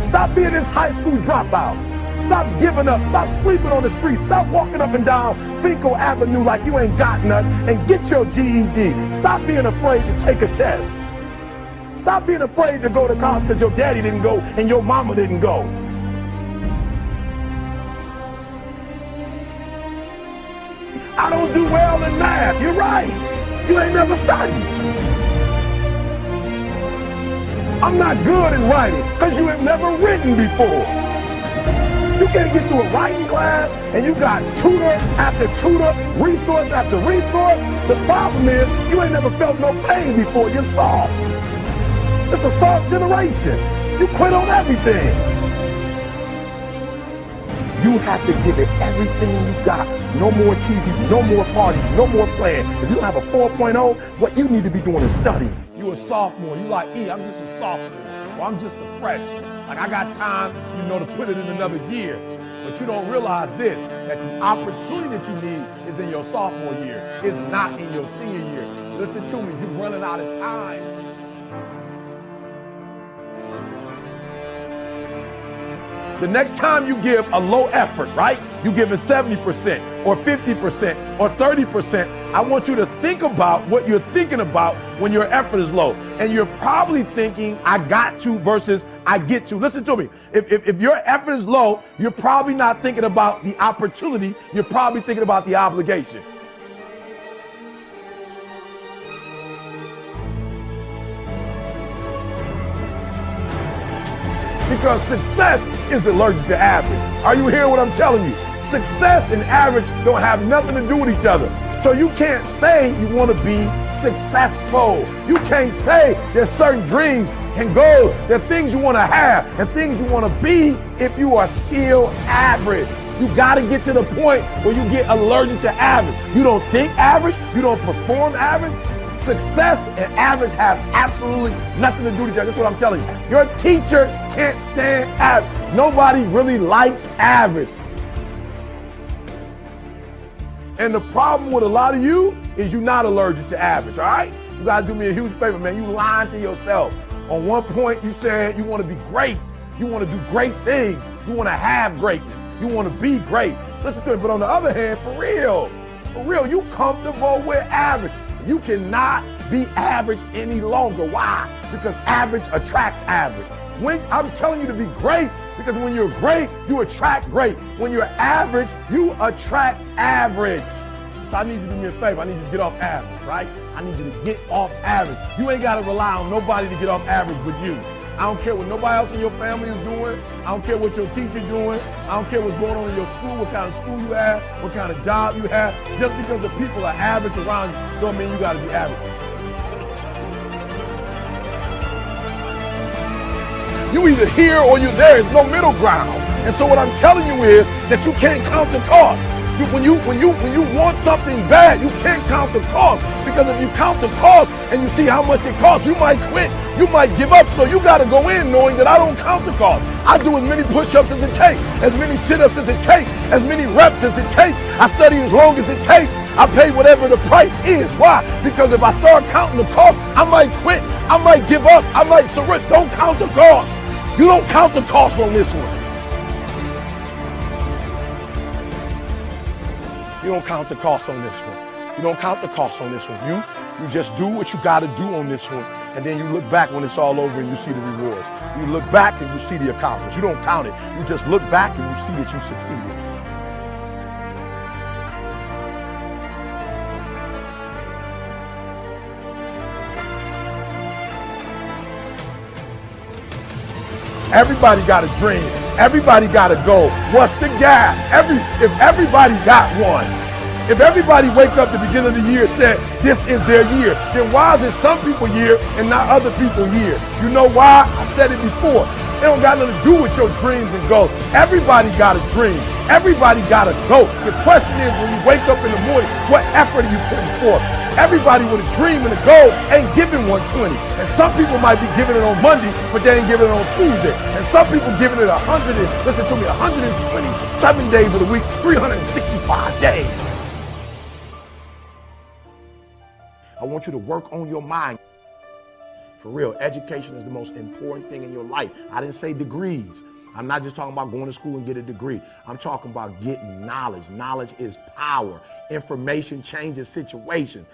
Stop being this high school dropout. Stop giving up. Stop sleeping on the street. Stop walking up and down Finkel Avenue like you ain't got nothing, and get your GED. Stop being afraid to take a test. Stop being afraid to go to college because your daddy didn't go and your mama didn't go. I don't do well in math. You're right. You ain't never studied. I'm not good in writing because you have never written before. You can't get through a writing class and you got tutor after tutor, resource after resource. The problem is you ain't never felt no pain before. You're soft. It's a soft generation. You quit on everything. You have to give it everything you got. No more TV, no more parties, no more playing. If you don't have a 4.0, what you need to be doing is study. You a sophomore. You like, I'm just a sophomore. Or I'm just a freshman. Like I got time, to put it in another year. But you don't realize this, that the opportunity that you need is in your sophomore year. It's not in your senior year. Listen to me, you're running out of time. The next time you give a low effort, right? You give it 70% or 50% or 30%. I want you to think about what you're thinking about when your effort is low. And you're probably thinking, I got to versus I get to. Listen to me. If your effort is low, you're probably not thinking about the opportunity. You're probably thinking about the obligation. Because success is allergic to average. Are you hearing what I'm telling you? Success and average don't have nothing to do with each other. So you can't say you want to be successful. You can't say there's certain dreams and goals. There are things you want to have and things you want to be if you are still average. You got to get to the point where you get allergic to average. You don't think average. You don't perform average. Success and average have absolutely nothing to do with each other. That's what I'm telling you. Your teacher can't stand average. Nobody really likes average. And the problem with a lot of you is you're not allergic to average, all right? You got to do me a huge favor, man. You lying to yourself. On one point, you said you want to be great. You want to do great things. You want to have greatness. You want to be great. Listen to it. But on the other hand, for real, you comfortable with average. You cannot be average any longer. Why? Because average attracts average. When I'm telling you to be great, because when you're great, you attract great. When you're average, you attract average. So I need you to do me a favor. I need you to get off average, right? I need you to get off average. You ain't got to rely on nobody to get off average but you. I don't care what nobody else in your family is doing. I don't care what your teacher's doing. I don't care what's going on in your school, what kind of school you have, what kind of job you have. Just because the people are average around you don't mean you got to be average. You either here or you're there. There's no middle ground. And so what I'm telling you is that you can't count the cost. When you want something bad, you can't count the cost. Because if you count the cost and you see how much it costs, you might quit. You might give up. So you got to go in knowing that I don't count the cost. I do as many push-ups as it takes, as many sit-ups as it takes, as many reps as it takes. I study as long as it takes. I pay whatever the price is. Why? Because if I start counting the cost, I might quit. I might give up. I might surrender. Don't count the cost. You don't count the cost on this one. You don't count the cost on this one. You don't count the cost on this one. You just do what you got to do on this one. And then you look back when it's all over and you see the rewards. You look back and you see the accomplishments. You don't count it. You just look back and you see that you succeeded. Everybody got a dream. Everybody got a goal. What's the gap? If everybody got one, if everybody wake up at the beginning of the year and said this is their year, then why is it some people's year and not other people's year? You know why? I said it before. It don't got nothing to do with your dreams and goals. Everybody got a dream. Everybody got a goal. The question is, when you wake up in the morning, what effort are you putting forth? Everybody with a dream and a goal ain't giving 120. And some people might be giving it on Monday, but they ain't giving it on Tuesday. And some people giving it 127 days of the week, 365 days. I want you to work on your mind. For real, education is the most important thing in your life. I didn't say degrees. I'm not just talking about going to school and get a degree. I'm talking about getting knowledge. Knowledge is power. Information changes situations.